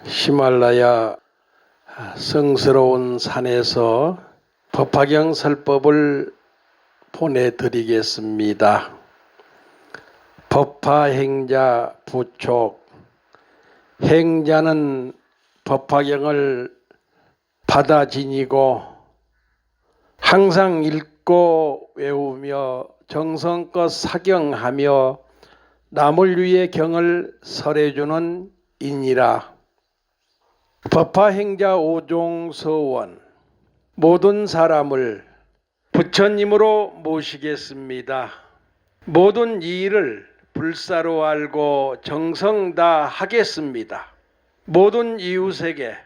히말라야 성스러운 산에서 법화경 설법을 보내드리겠습니다. 법화행자 부촉. 행자는 법화경을 받아 지니고 항상 읽고 외우며 정성껏 사경하며 남을 위해 경을 설해주는 인이라. 법화행자 5종 서원. 모든 사람을 부처님으로 모시겠습니다. 모든 일을 불사로 알고 정성 다 하겠습니다. 모든 이웃에게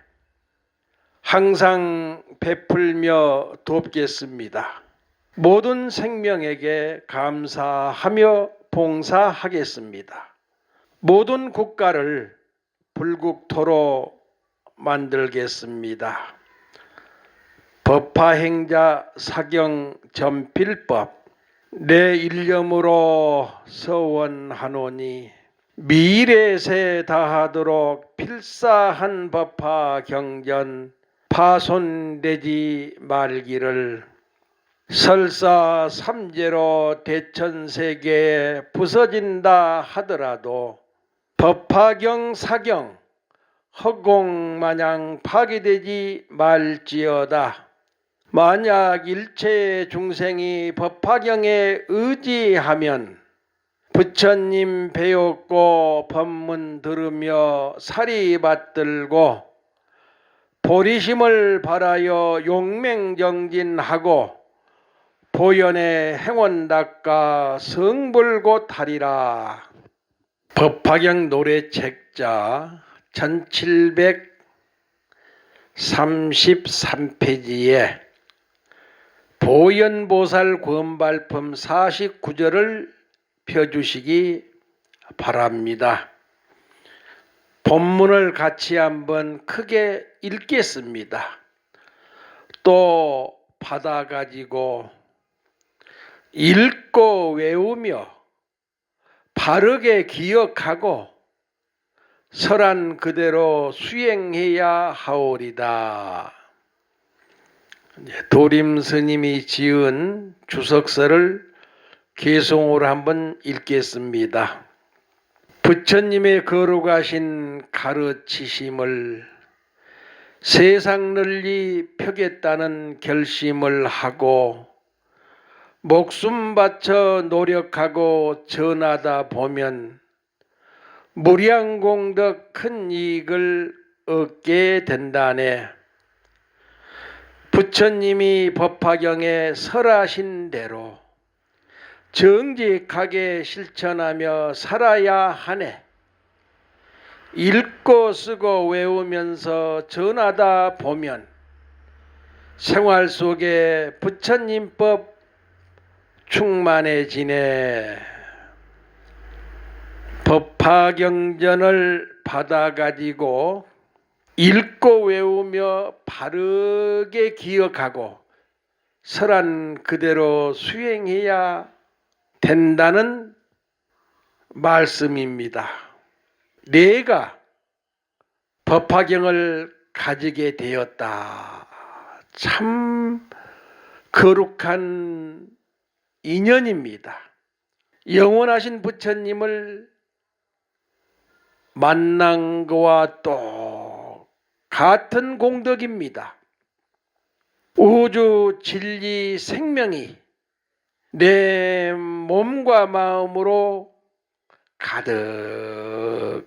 항상 베풀며 돕겠습니다. 모든 생명에게 감사하며 봉사하겠습니다. 모든 국가를 불국토로 만들겠습니다. 법화행자 사경 전필법. 내 일념으로 서원하노니 미래세 다하도록 필사한 법화경전 파손되지 말기를. 설사 삼재로 대천세계에 부서진다 하더라도 법화경 사경 허공마냥 파괴되지 말지어다. 만약 일체 중생이 법화경에 의지하면 부처님 배웠고 법문 들으며 사리 받들고 보리심을 발하여 용맹정진하고 보현의 행원 닦아 성불곳하리라. 법화경 노래책자 1733페이지에 보현보살 권발품 49절을 펴주시기 바랍니다. 본문을 같이 한번 크게 읽겠습니다. 또 받아가지고 읽고 외우며 바르게 기억하고 설한 그대로 수행해야 하오리다. 도림 스님이 지은 주석서를 개송으로 한번 읽겠습니다. 부처님의 거룩하신 가르치심을 세상 널리 펴겠다는 결심을 하고 목숨 바쳐 노력하고 전하다 보면 무량공덕 큰 이익을 얻게 된다네. 부처님이 법화경에 설하신 대로 정직하게 실천하며 살아야 하네. 읽고 쓰고 외우면서 전하다 보면 생활 속에 부처님법 충만해지네. 법화경전을 받아가지고 읽고 외우며 바르게 기억하고 설한 그대로 수행해야 된다는 말씀입니다. 내가 법화경을 가지게 되었다. 참 거룩한 인연입니다. 영원하신 부처님을 만난 것과 또 같은 공덕입니다. 우주 진리 생명이 내 몸과 마음으로 가득하게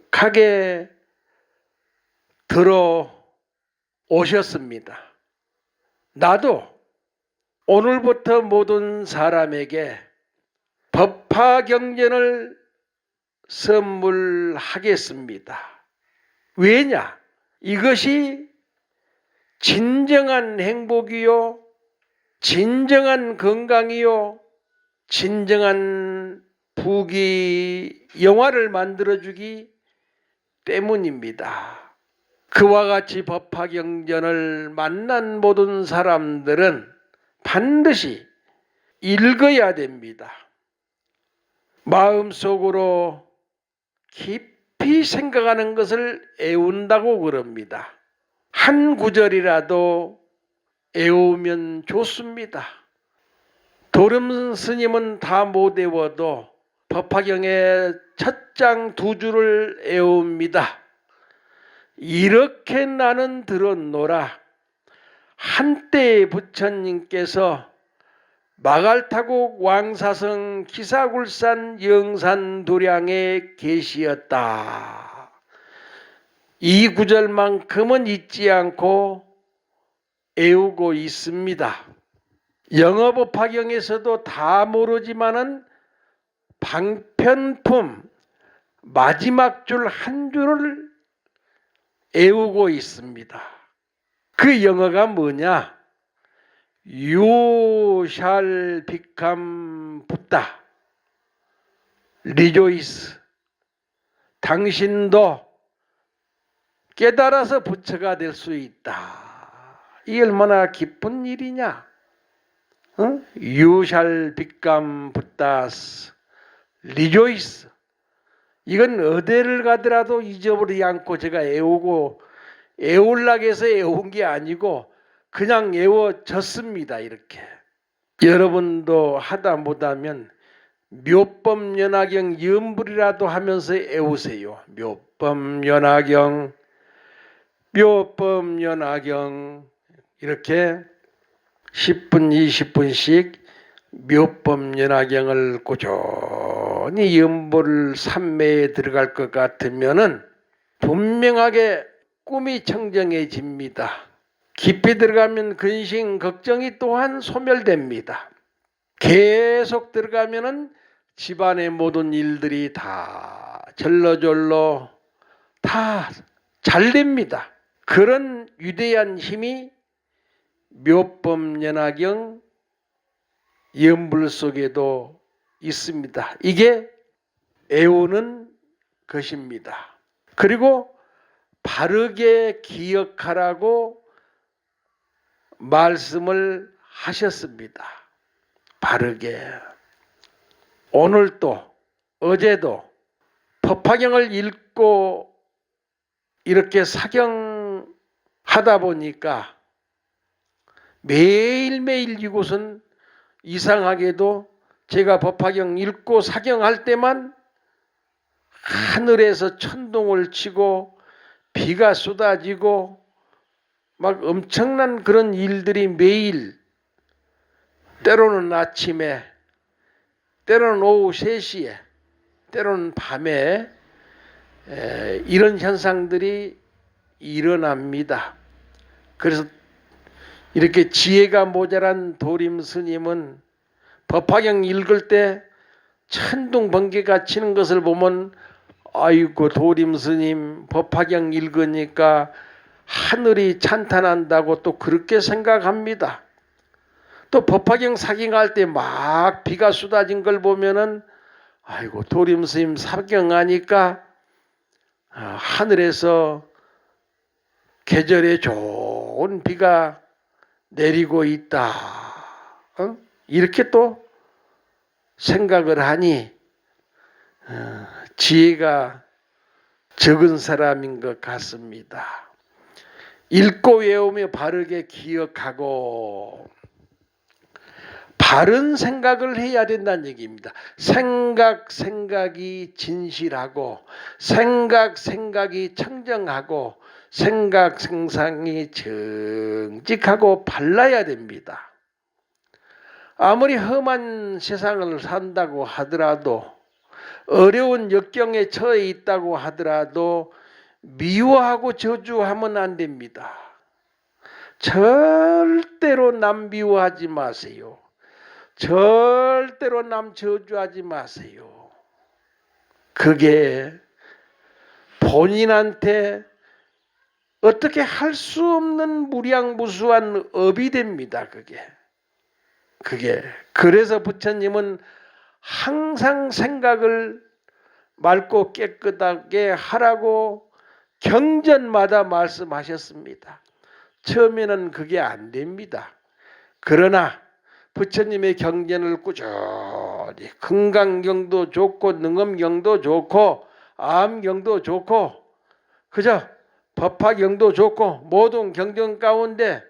들어오셨습니다. 나도 오늘부터 모든 사람에게 법화경전을 선물하겠습니다. 왜냐? 이것이 진정한 행복이요, 진정한 건강이요, 진정한 부귀 영화를 만들어주기 때문입니다. 그와 같이 법화경전을 만난 모든 사람들은 반드시 읽어야 됩니다. 마음속으로 깊이 깊이 생각하는 것을 애운다고 그럽니다. 한 구절이라도 애우면 좋습니다. 도름 스님은 다 못 애워도 법화경의 첫 장 두 줄을 애웁니다. 이렇게 나는 들었노라. 한때 부처님께서 마갈타국 왕사성 기사굴산 영산도량에 계시었다. 이 구절만큼은 잊지 않고 애우고 있습니다. 영어법화경에서도 다 모르지만은 방편품 마지막 줄 한 줄을 애우고 있습니다. 그 영어가 뭐냐? You shall become Buddha. Rejoice. 당신도 깨달아서 부처가 될 수 있다. 이 얼마나 기쁜 일이냐? You shall become Buddhas. Rejoice. 이건 어디를 가더라도 잊어버리지 않고 제가 애우려고 해서 애운 게 아니고 그냥 애워졌습니다. 이렇게. 여러분도 하다 못하면 묘법연화경 염불이라도 하면서 애우세요. 묘법연화경 이렇게 10분 20분씩 묘법연화경을 꾸준히 염불 삼매에 들어갈 것 같으면은 분명하게 꿈이 청정해집니다. 깊이 들어가면 근심, 걱정이 또한 소멸됩니다. 계속 들어가면은 집안의 모든 일들이 다 절로절로 다 잘 됩니다. 그런 위대한 힘이 묘법연화경 염불 속에도 있습니다. 이게 애우는 것입니다. 그리고 바르게 기억하라고 말씀을 하셨습니다. 바르게. 오늘도 어제도 법화경을 읽고 이렇게 사경하다 보니까 매일매일 이곳은 이상하게도 제가 법화경 읽고 사경할 때만 하늘에서 천둥을 치고 비가 쏟아지고 막 엄청난 그런 일들이 매일 때로는 아침에 때로는 오후 3시에 때로는 밤에 이런 현상들이 일어납니다. 그래서 이렇게 지혜가 모자란 도림 스님은 법화경 읽을 때 천둥 번개가 치는 것을 보면 아이고 도림 스님 법화경 읽으니까 하늘이 찬탄한다고 또 그렇게 생각합니다. 또 법화경 사경할 때 막 비가 쏟아진 걸 보면은 아이고 도림 스님 사경하니까 하늘에서 계절에 좋은 비가 내리고 있다. 이렇게 또 생각을 하니 지혜가 적은 사람인 것 같습니다. 읽고 외우며 바르게 기억하고 바른 생각을 해야 된다는 얘기입니다. 생각이 진실하고 생각이 청정하고 생각이 정직하고 발라야 됩니다. 아무리 험한 세상을 산다고 하더라도 어려운 역경에 처해 있다고 하더라도 미워하고 저주하면 안 됩니다. 절대로 남 미워하지 마세요. 절대로 남 저주하지 마세요. 그게 본인한테 어떻게 할 수 없는 무량무수한 업이 됩니다. 그게 그래서 부처님은 항상 생각을 맑고 깨끗하게 하라고 경전마다 말씀하셨습니다. 처음에는 그게 안 됩니다. 그러나 부처님의 경전을 꾸준히 금강경도 좋고 능엄경도 좋고 암경도 좋고 그저 법화경도 좋고 모든 경전 가운데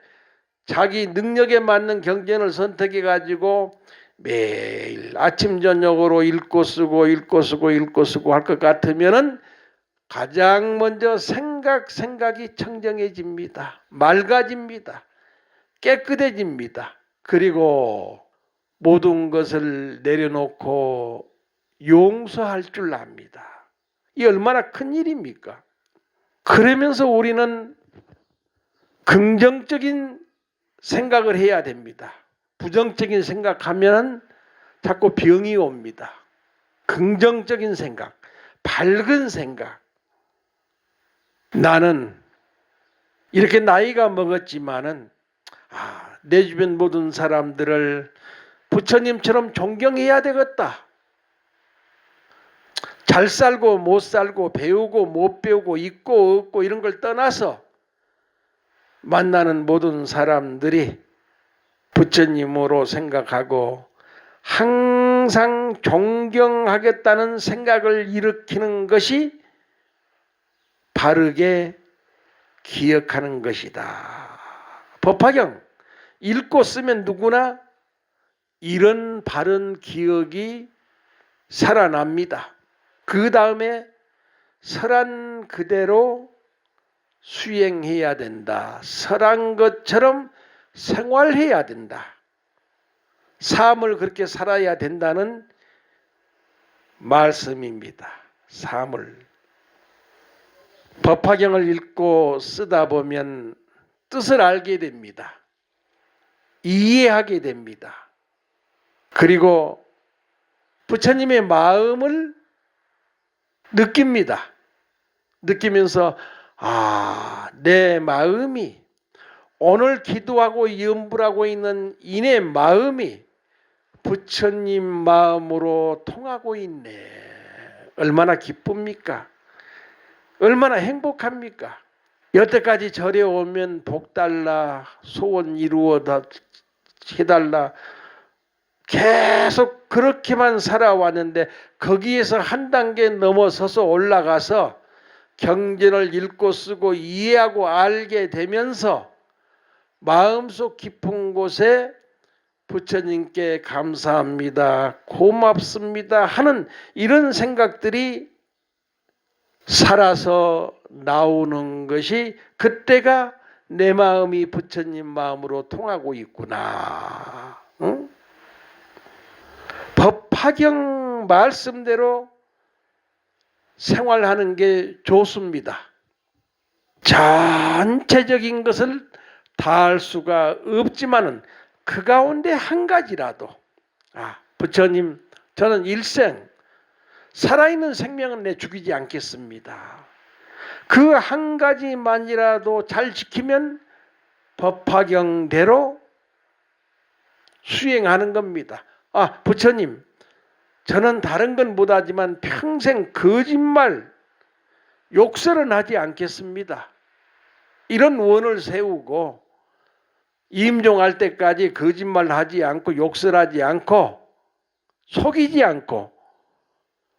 자기 능력에 맞는 경전을 선택해 가지고 매일 아침 저녁으로 읽고 쓰고 할 것 같으면은 가장 먼저 생각이 청정해집니다. 맑아집니다. 깨끗해집니다. 그리고 모든 것을 내려놓고 용서할 줄 압니다. 이 얼마나 큰 일입니까? 그러면서 우리는 긍정적인 생각을 해야 됩니다. 부정적인 생각하면 자꾸 병이 옵니다. 긍정적인 생각, 밝은 생각. 나는 이렇게 나이가 먹었지만은 내 주변 모든 사람들을 부처님처럼 존경해야 되겠다. 잘 살고 못 살고 배우고 못 배우고 있고 없고 이런 걸 떠나서 만나는 모든 사람들이 부처님으로 생각하고 항상 존경하겠다는 생각을 일으키는 것이 바르게 기억하는 것이다. 법화경 읽고 쓰면 누구나 이런 바른 기억이 살아납니다. 그 다음에 설한 그대로 수행해야 된다. 설한 것처럼 생활해야 된다. 삶을 그렇게 살아야 된다는 말씀입니다. 삶을. 법화경을 읽고 쓰다 보면 뜻을 알게 됩니다. 이해하게 됩니다. 그리고 부처님의 마음을 느낍니다. 느끼면서 내 마음이 오늘 기도하고 염불하고 있는 이내 마음이 부처님 마음으로 통하고 있네. 얼마나 기쁩니까? 얼마나 행복합니까? 여태까지 절에 오면 복 달라, 소원 이루어 해달라 계속 그렇게만 살아왔는데 거기에서 한 단계 넘어서서 올라가서 경전을 읽고 쓰고 이해하고 알게 되면서 마음속 깊은 곳에 부처님께 감사합니다, 고맙습니다 하는 이런 생각들이 살아서 나오는 것이 그때가 내 마음이 부처님 마음으로 통하고 있구나. 응? 법화경 말씀대로 생활하는 게 좋습니다. 전체적인 것을 다 할 수가 없지만은 그 가운데 한 가지라도 부처님 저는 일생 살아있는 생명은 내 죽이지 않겠습니다. 그 한 가지만이라도 잘 지키면 법화경대로 수행하는 겁니다. 부처님 저는 다른 건 못하지만 평생 거짓말 욕설은 하지 않겠습니다. 이런 원을 세우고 임종할 때까지 거짓말 하지 않고 욕설하지 않고 속이지 않고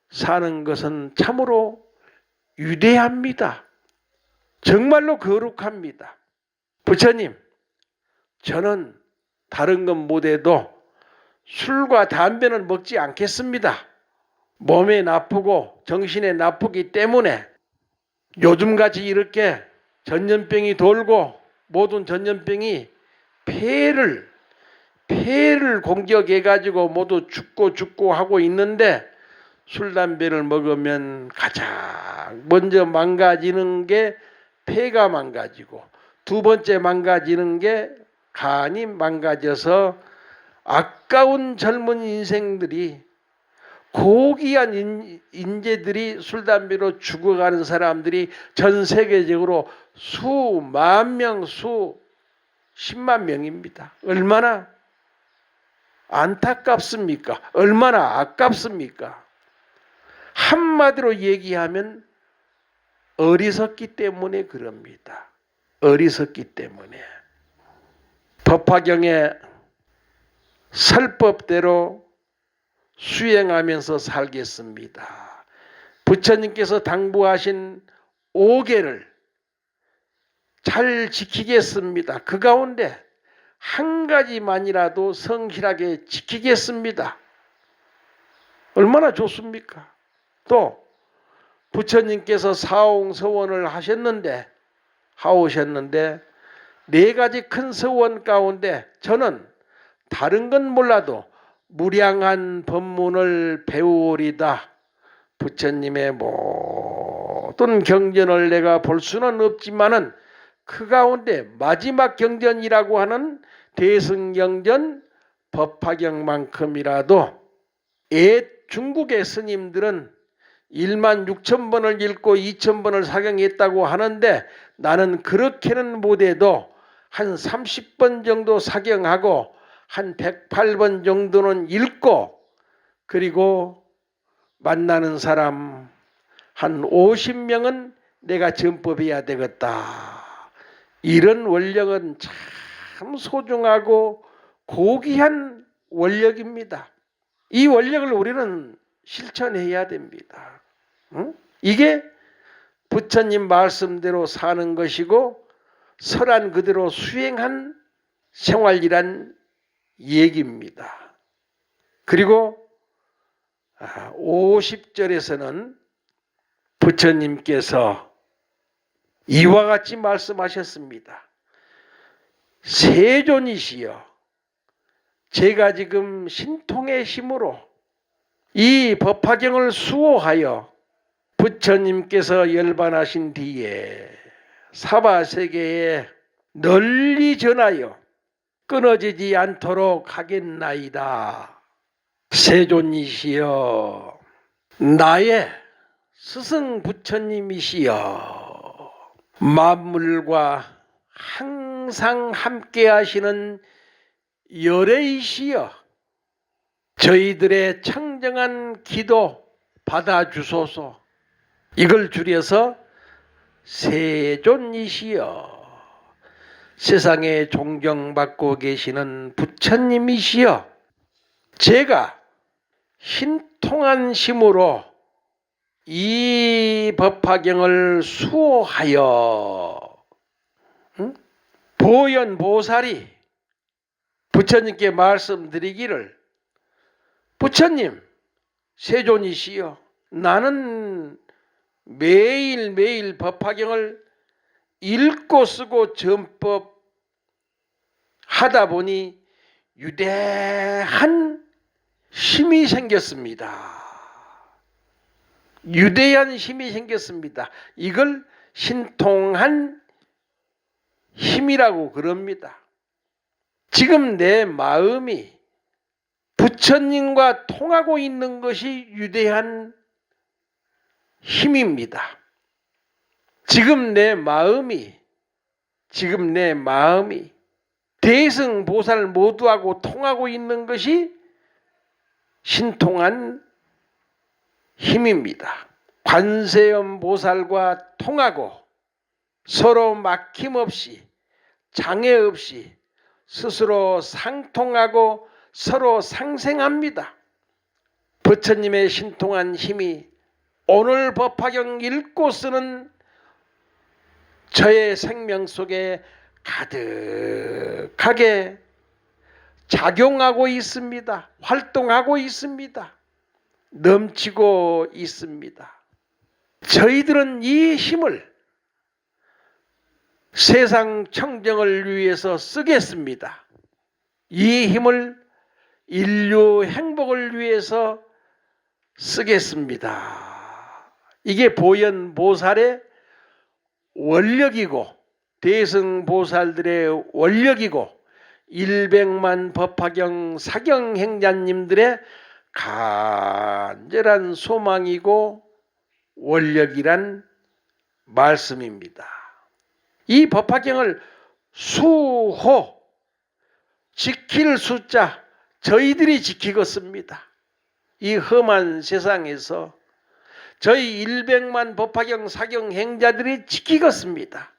사는 것은 참으로 위대합니다. 정말로 거룩합니다. 부처님 저는 다른 건 못해도 술과 담배는 먹지 않겠습니다. 몸에 나쁘고 정신에 나쁘기 때문에 요즘같이 이렇게 전염병이 돌고 모든 전염병이 폐를 공격해가지고 모두 죽고 하고 있는데 술, 담배를 먹으면 가장 먼저 망가지는 게 폐가 망가지고 두 번째 망가지는 게 간이 망가져서 아까운 젊은 인생들이 고귀한 인재들이 술, 담배로 죽어가는 사람들이 전 세계적으로 수만 명, 수십만 명입니다. 얼마나 안타깝습니까? 얼마나 아깝습니까? 한마디로 얘기하면 어리석기 때문에 그럽니다. 어리석기 때문에. 법화경의 설법대로 수행하면서 살겠습니다. 부처님께서 당부하신 5개를 잘 지키겠습니다. 그 가운데 한 가지만이라도 성실하게 지키겠습니다. 얼마나 좋습니까? 또 부처님께서 사홍서원을 하오셨는데 4가지 큰 서원 가운데 저는 다른 건 몰라도 무량한 법문을 배우리다. 부처님의 모든 경전을 내가 볼 수는 없지만은 그 가운데 마지막 경전이라고 하는 대승경전 법화경만큼이라도 옛 중국의 스님들은 16,000번을 읽고 2,000번을 사경했다고 하는데 나는 그렇게는 못해도 한 30번 정도 사경하고 한 108번 정도는 읽고 그리고 만나는 사람 한 50명은 내가 전법해야 되겠다. 이런 원력은 참 소중하고 고귀한 원력입니다. 이 원력을 우리는 실천해야 됩니다. 이게 부처님 말씀대로 사는 것이고 설한 그대로 수행한 생활이란 얘기입니다. 그리고 50절에서는 부처님께서 이와 같이 말씀하셨습니다. 세존이시여 제가 지금 신통의 힘으로 이 법화경을 수호하여 부처님께서 열반하신 뒤에 사바세계에 널리 전하여 끊어지지 않도록 하겠나이다. 세존이시여 나의 스승 부처님이시여 만물과 항상 함께 하시는 열애이시여 저희들의 청정한 기도 받아주소서. 이걸 줄여서 세존이시여 세상에 존경받고 계시는 부처님이시여 제가 신통한 심으로 이 법화경을 수호하여 보현보살이 부처님께 말씀드리기를 부처님 세존이시여 나는 매일매일 법화경을 읽고 쓰고 전법 하다 보니 유대한 힘이 생겼습니다. 유대한 힘이 생겼습니다. 이걸 신통한 힘이라고 그럽니다. 지금 내 마음이 부처님과 통하고 있는 것이 유대한 힘입니다. 지금 내 마음이 대승보살 모두하고 통하고 있는 것이 신통한 힘입니다. 관세음 보살과 통하고 서로 막힘없이 장애 없이 스스로 상통하고 서로 상생합니다. 부처님의 신통한 힘이 오늘 법화경 읽고 쓰는 저의 생명 속에 가득하게 작용하고 있습니다. 활동하고 있습니다. 넘치고 있습니다. 저희들은 이 힘을 세상 청정을 위해서 쓰겠습니다. 이 힘을 인류 행복을 위해서 쓰겠습니다. 이게 보현보살의 원력이고 대승보살들의 원력이고 100만 법화경 사경행자님들의 간절한 소망이고 원력이란 말씀입니다. 이 법화경을 수호 지킬 숫자 저희들이 지키겠습니다. 이 험한 세상에서 저희 100만 법화경 사경행자들이 지키겠습니다.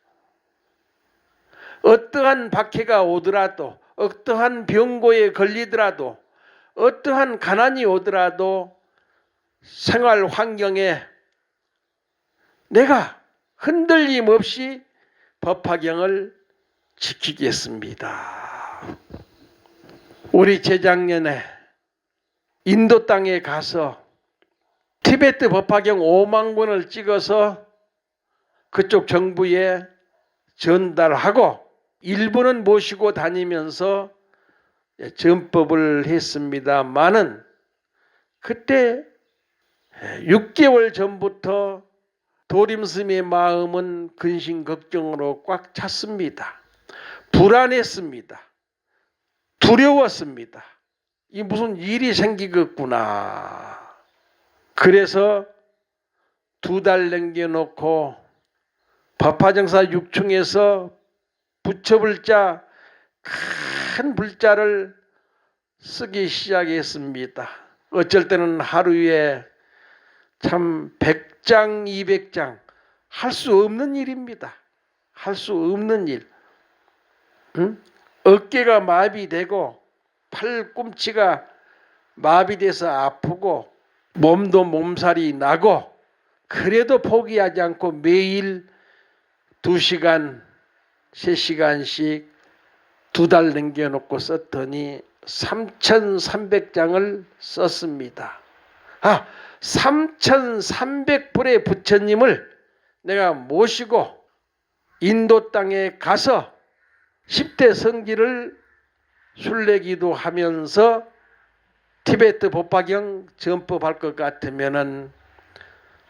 어떠한 박해가 오더라도 어떠한 병고에 걸리더라도 어떠한 가난이 오더라도 생활 환경에 내가 흔들림 없이 법화경을 지키겠습니다. 우리 재작년에 인도 땅에 가서 티베트 법화경 5만 권을 찍어서 그쪽 정부에 전달하고 일부는 모시고 다니면서 전법을 했습니다마는 그때 6개월 전부터 도림스님의 마음은 근심 걱정으로 꽉 찼습니다. 불안했습니다. 두려웠습니다. 이 무슨 일이 생기겠구나. 그래서 2달 남겨놓고 법화정사 6층에서 부처불자 큰 불자를 쓰기 시작했습니다. 어쩔 때는 하루에 참 100장, 200장 할 수 없는 일입니다. 할 수 없는 일. 어깨가 마비되고 팔꿈치가 마비돼서 아프고 몸도 몸살이 나고 그래도 포기하지 않고 매일 2시간, 3시간씩 2달 남겨놓고 썼더니 3,300장을 썼습니다. 3,300불의 부처님을 내가 모시고 인도 땅에 가서 10대 성지를 순례기도 하면서 티베트 법화경 전법할 것 같으면은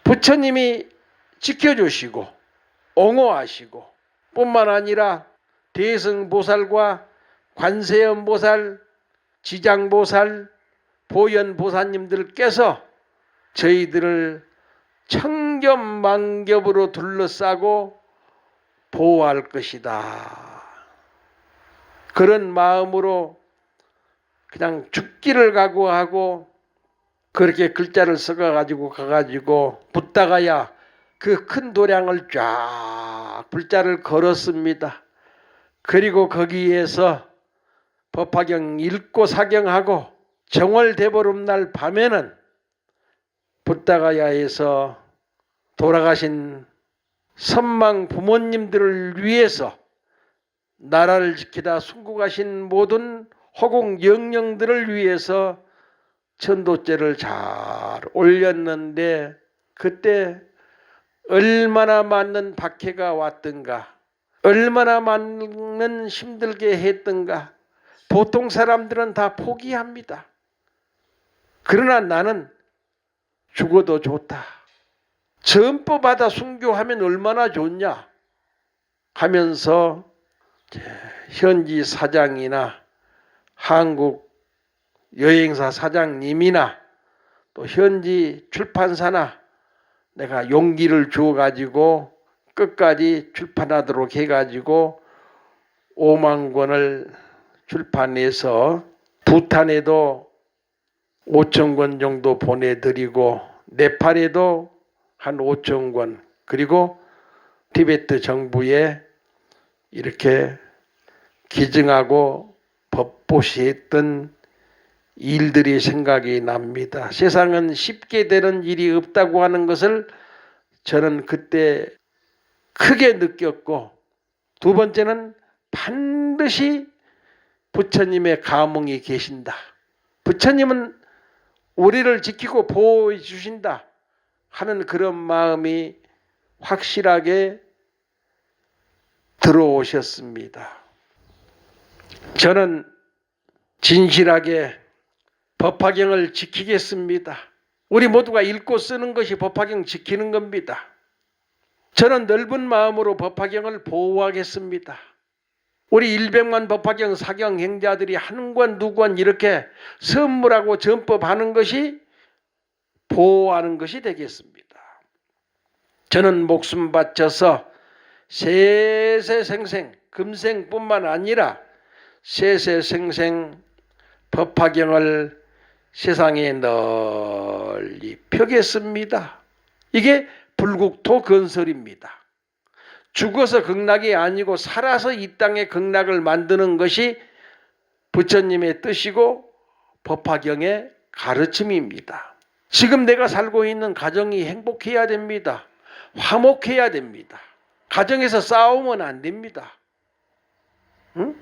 부처님이 지켜주시고 옹호하시고 뿐만 아니라 대승보살과 관세음보살, 지장보살, 보현보사님들께서 저희들을 천겹만겹으로 둘러싸고 보호할 것이다. 그런 마음으로 그냥 죽기를 각오하고 그렇게 글자를 써가지고 가가지고 붓다가야 그 큰 도량을 쫙 불자를 걸었습니다. 그리고 거기에서 법화경 읽고 사경하고 정월대보름날 밤에는 붓다가야에서 돌아가신 선망 부모님들을 위해서 나라를 지키다 순국하신 모든 허공 영령들을 위해서 천도제를 잘 올렸는데 그때 얼마나 많은 박해가 왔던가, 얼마나 많은 힘들게 했던가. 보통 사람들은 다 포기합니다. 그러나 나는 죽어도 좋다. 전법받아 순교하면 얼마나 좋냐 하면서 현지 사장이나 한국 여행사 사장님이나 또 현지 출판사나 내가 용기를 주어가지고 끝까지 출판하도록 해가지고 5만 권을 출판해서 부탄에도 5천 권 정도 보내드리고 네팔에도 한 5천 권 그리고 티베트 정부에 이렇게 기증하고 법보시했던 일들이 생각이 납니다. 세상은 쉽게 되는 일이 없다고 하는 것을 저는 그때 크게 느꼈고 두 번째는 반드시 부처님의 감흥이 계신다. 부처님은 우리를 지키고 보호해 주신다 하는 그런 마음이 확실하게 들어오셨습니다. 저는 진실하게 법화경을 지키겠습니다. 우리 모두가 읽고 쓰는 것이 법화경 지키는 겁니다. 저는 넓은 마음으로 법화경을 보호하겠습니다. 우리 100만 법화경 사경 행자들이 한 권, 두 권 이렇게 선물하고 전법하는 것이 보호하는 것이 되겠습니다. 저는 목숨 바쳐서 세세생생 금생뿐만 아니라 세세생생 법화경을 세상에 널리 펴겠습니다. 이게 불국토 건설입니다. 죽어서 극락이 아니고 살아서 이 땅에 극락을 만드는 것이 부처님의 뜻이고 법화경의 가르침입니다. 지금 내가 살고 있는 가정이 행복해야 됩니다. 화목해야 됩니다. 가정에서 싸우면 안 됩니다. 응?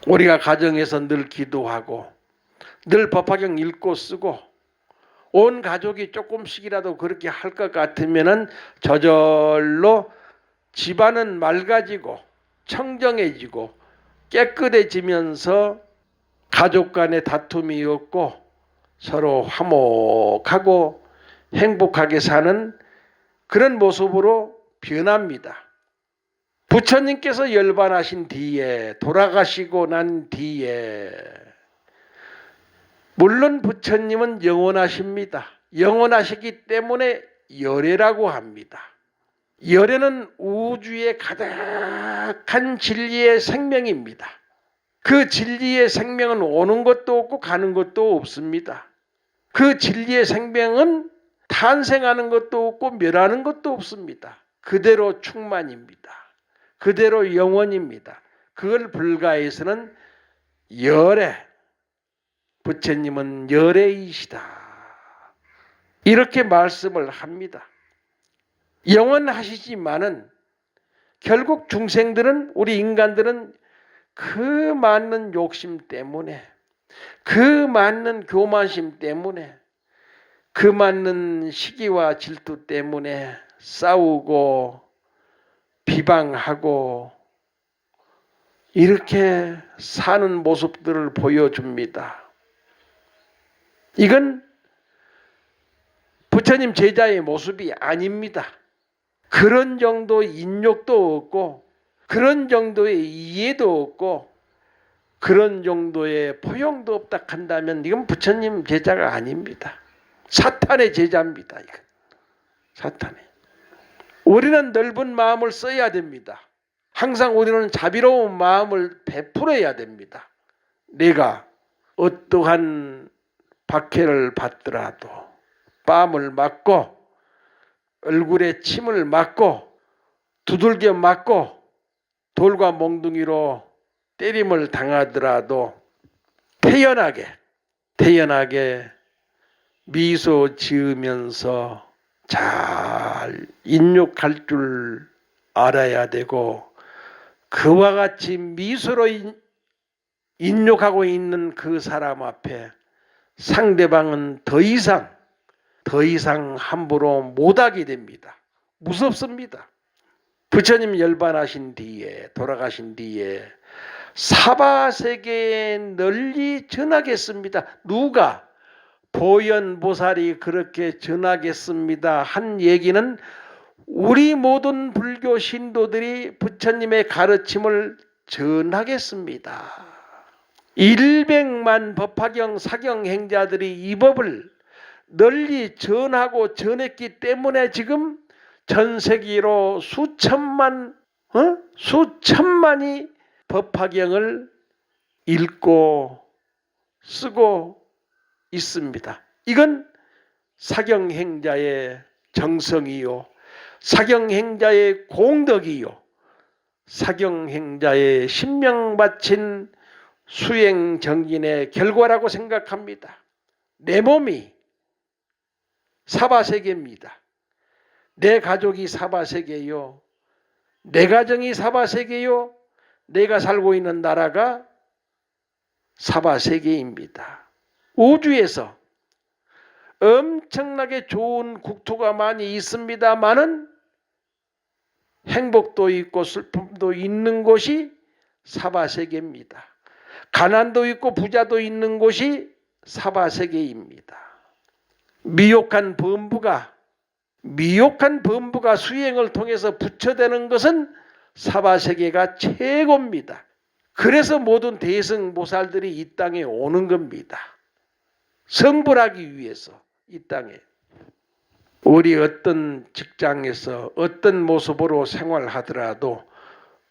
우리가 가정에서 늘 기도하고 늘 법화경 읽고 쓰고 온 가족이 조금씩이라도 그렇게 할 것 같으면은 저절로 집안은 맑아지고 청정해지고 깨끗해지면서 가족 간의 다툼이 없고 서로 화목하고 행복하게 사는 그런 모습으로 변합니다. 부처님께서 열반하신 뒤에 돌아가시고 난 뒤에 물론 부처님은 영원하십니다. 영원하시기 때문에 열애라고 합니다. 열애는 우주의 가득한 진리의 생명입니다. 그 진리의 생명은 오는 것도 없고 가는 것도 없습니다. 그 진리의 생명은 탄생하는 것도 없고 멸하는 것도 없습니다. 그대로 충만입니다. 그대로 영원입니다. 그걸 불가해서는 열애, 부처님은 열애이시다. 이렇게 말씀을 합니다. 영원하시지만은 결국 중생들은 우리 인간들은 그 많은 욕심 때문에 그 많은 교만심 때문에 그 많은 시기와 질투 때문에 싸우고 비방하고 이렇게 사는 모습들을 보여줍니다. 이건 부처님 제자의 모습이 아닙니다. 그런 정도의 인욕도 없고 그런 정도의 이해도 없고 그런 정도의 포용도 없다 한다면 이건 부처님 제자가 아닙니다. 사탄의 제자입니다. 이건 사탄의. 우리는 넓은 마음을 써야 됩니다. 항상 우리는 자비로운 마음을 베풀어야 됩니다. 내가 어떠한 박해를 받더라도 뺨을 맞고 얼굴에 침을 맞고 두들겨 맞고 돌과 몽둥이로 때림을 당하더라도 태연하게 미소 지으면서 잘 인욕할 줄 알아야 되고 그와 같이 미소로 인욕하고 있는 그 사람 앞에 상대방은 더 이상 함부로 못하게 됩니다. 무섭습니다. 부처님 열반하신 뒤에 돌아가신 뒤에 사바세계에 널리 전하겠습니다. 누가? 보현보살이 그렇게 전하겠습니다 한 얘기는 우리 모든 불교 신도들이 부처님의 가르침을 전하겠습니다. 100만 법화경 사경행자들이 이 법을 널리 전하고 전했기 때문에 지금 전 세계로 수천만이 법화경을 읽고 쓰고 있습니다. 이건 사경행자의 정성이요, 사경행자의 공덕이요, 사경행자의 신명 바친 수행정진의 결과라고 생각합니다. 내 몸이 사바세계입니다. 내 가족이 사바세계요, 내 가정이 사바세계요, 내가 살고 있는 나라가 사바세계입니다. 우주에서 엄청나게 좋은 국토가 많이 있습니다만은 행복도 있고 슬픔도 있는 곳이 사바세계입니다. 가난도 있고 부자도 있는 곳이 사바세계입니다. 미혹한 범부가 수행을 통해서 부처되는 것은 사바세계가 최고입니다. 그래서 모든 대승보살들이 이 땅에 오는 겁니다. 성불하기 위해서 이 땅에. 우리 어떤 직장에서 어떤 모습으로 생활하더라도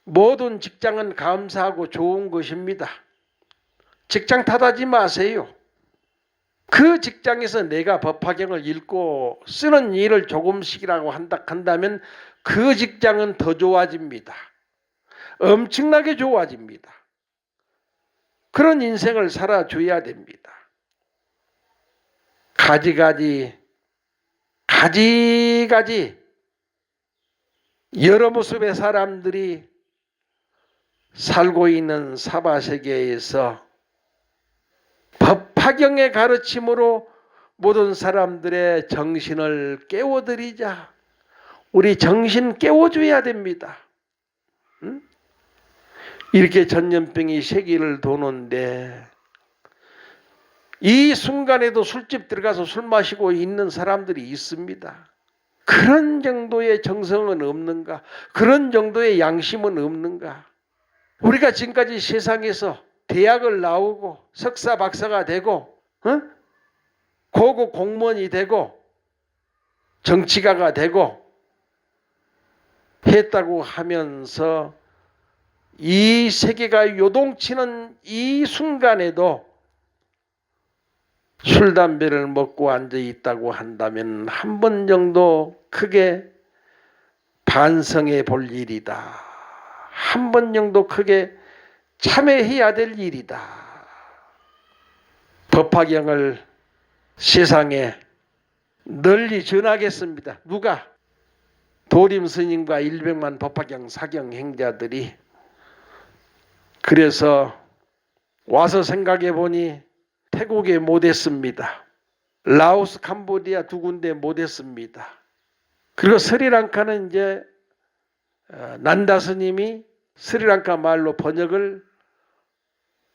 모든 직장은 감사하고 좋은 것입니다. 직장 탓하지 마세요. 그 직장에서 내가 법화경을 읽고 쓰는 일을 조금씩이라고 한다면 그 직장은 더 좋아집니다. 엄청나게 좋아집니다. 그런 인생을 살아줘야 됩니다. 가지 가지가지 여러 모습의 사람들이 살고 있는 사바세계에서 법화경의 가르침으로 모든 사람들의 정신을 깨워드리자. 우리 정신 깨워줘야 됩니다. 응? 이렇게 전염병이 세계를 도는데 이 순간에도 술집 들어가서 술 마시고 있는 사람들이 있습니다. 그런 정도의 정성은 없는가? 그런 정도의 양심은 없는가? 우리가 지금까지 세상에서 대학을 나오고 석사 박사가 되고 고급 공무원이 되고 정치가가 되고 했다고 하면서 이 세계가 요동치는 이 순간에도 술, 담배를 먹고 앉아 있다고 한다면 한 번 정도 크게 반성해 볼 일이다. 한 번 정도 크게 참회해야 될 일이다. 법화경을 세상에 널리 전하겠습니다. 누가? 도림 스님과 100만 법화경 사경 행자들이. 그래서 와서 생각해 보니 태국에 못했습니다. 라오스, 캄보디아 두 군데 못했습니다. 그리고 스리랑카는 이제 난다 스님이 스리랑카 말로 번역을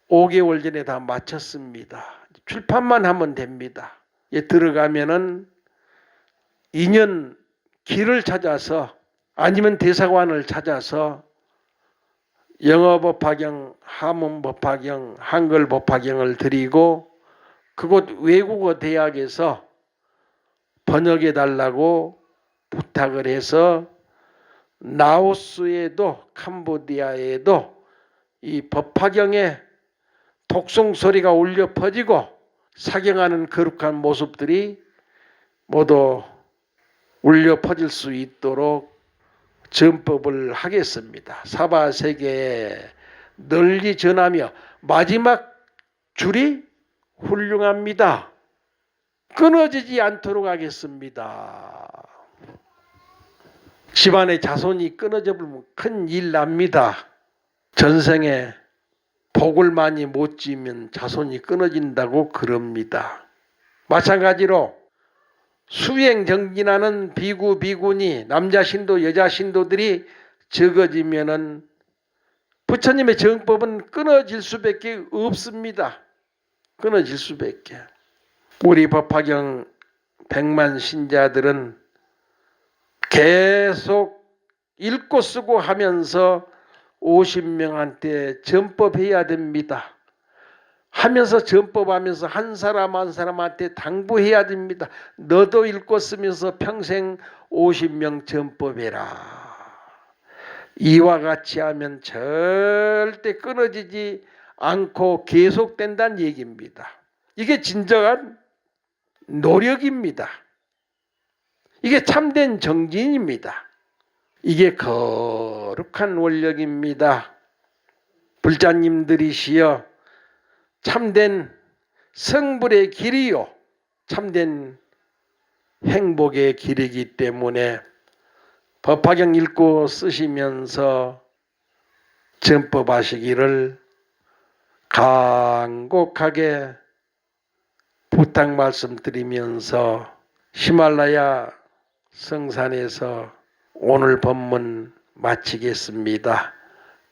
5개월 전에 다 마쳤습니다. 출판만 하면 됩니다. 들어가면은 2년 길을 찾아서 아니면 대사관을 찾아서 영어 법화경, 한문 법화경, 한글 법화경을 드리고 그곳 외국어 대학에서 번역해 달라고 부탁을 해서 라오스에도 캄보디아에도 이 법화경의 독송 소리가 울려 퍼지고 사경하는 거룩한 모습들이 모두 울려 퍼질 수 있도록 전법을 하겠습니다. 사바세계에 널리 전하며 마지막 줄이 훌륭합니다. 끊어지지 않도록 하겠습니다. 집안의 자손이 끊어져 버리면 큰일 납니다. 전생에 복을 많이 못 지으면 자손이 끊어진다고 그럽니다. 마찬가지로 수행정진하는 비구, 비구니, 남자 신도, 여자 신도들이 적어지면은 부처님의 정법은 끊어질 수밖에 없습니다. 끊어질 수밖에. 우리 법화경 100만 신자들은 계속 읽고 쓰고 하면서 50명한테 전법해야 됩니다. 하면서 전법하면서 한 사람 한 사람한테 당부해야 됩니다. 너도 읽고 쓰면서 평생 50명 전법해라. 이와 같이 하면 절대 끊어지지 않고 계속된다는 얘기입니다. 이게 진정한 노력입니다. 이게 참된 정진입니다. 이게 거룩한 원력입니다. 불자님들이시여 참된 성불의 길이요 참된 행복의 길이기 때문에 법화경 읽고 쓰시면서 전법하시기를 간곡하게 부탁 말씀드리면서 히말라야 성산에서 오늘 법문 마치겠습니다.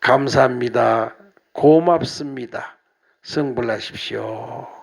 감사합니다. 고맙습니다. 성불하십시오.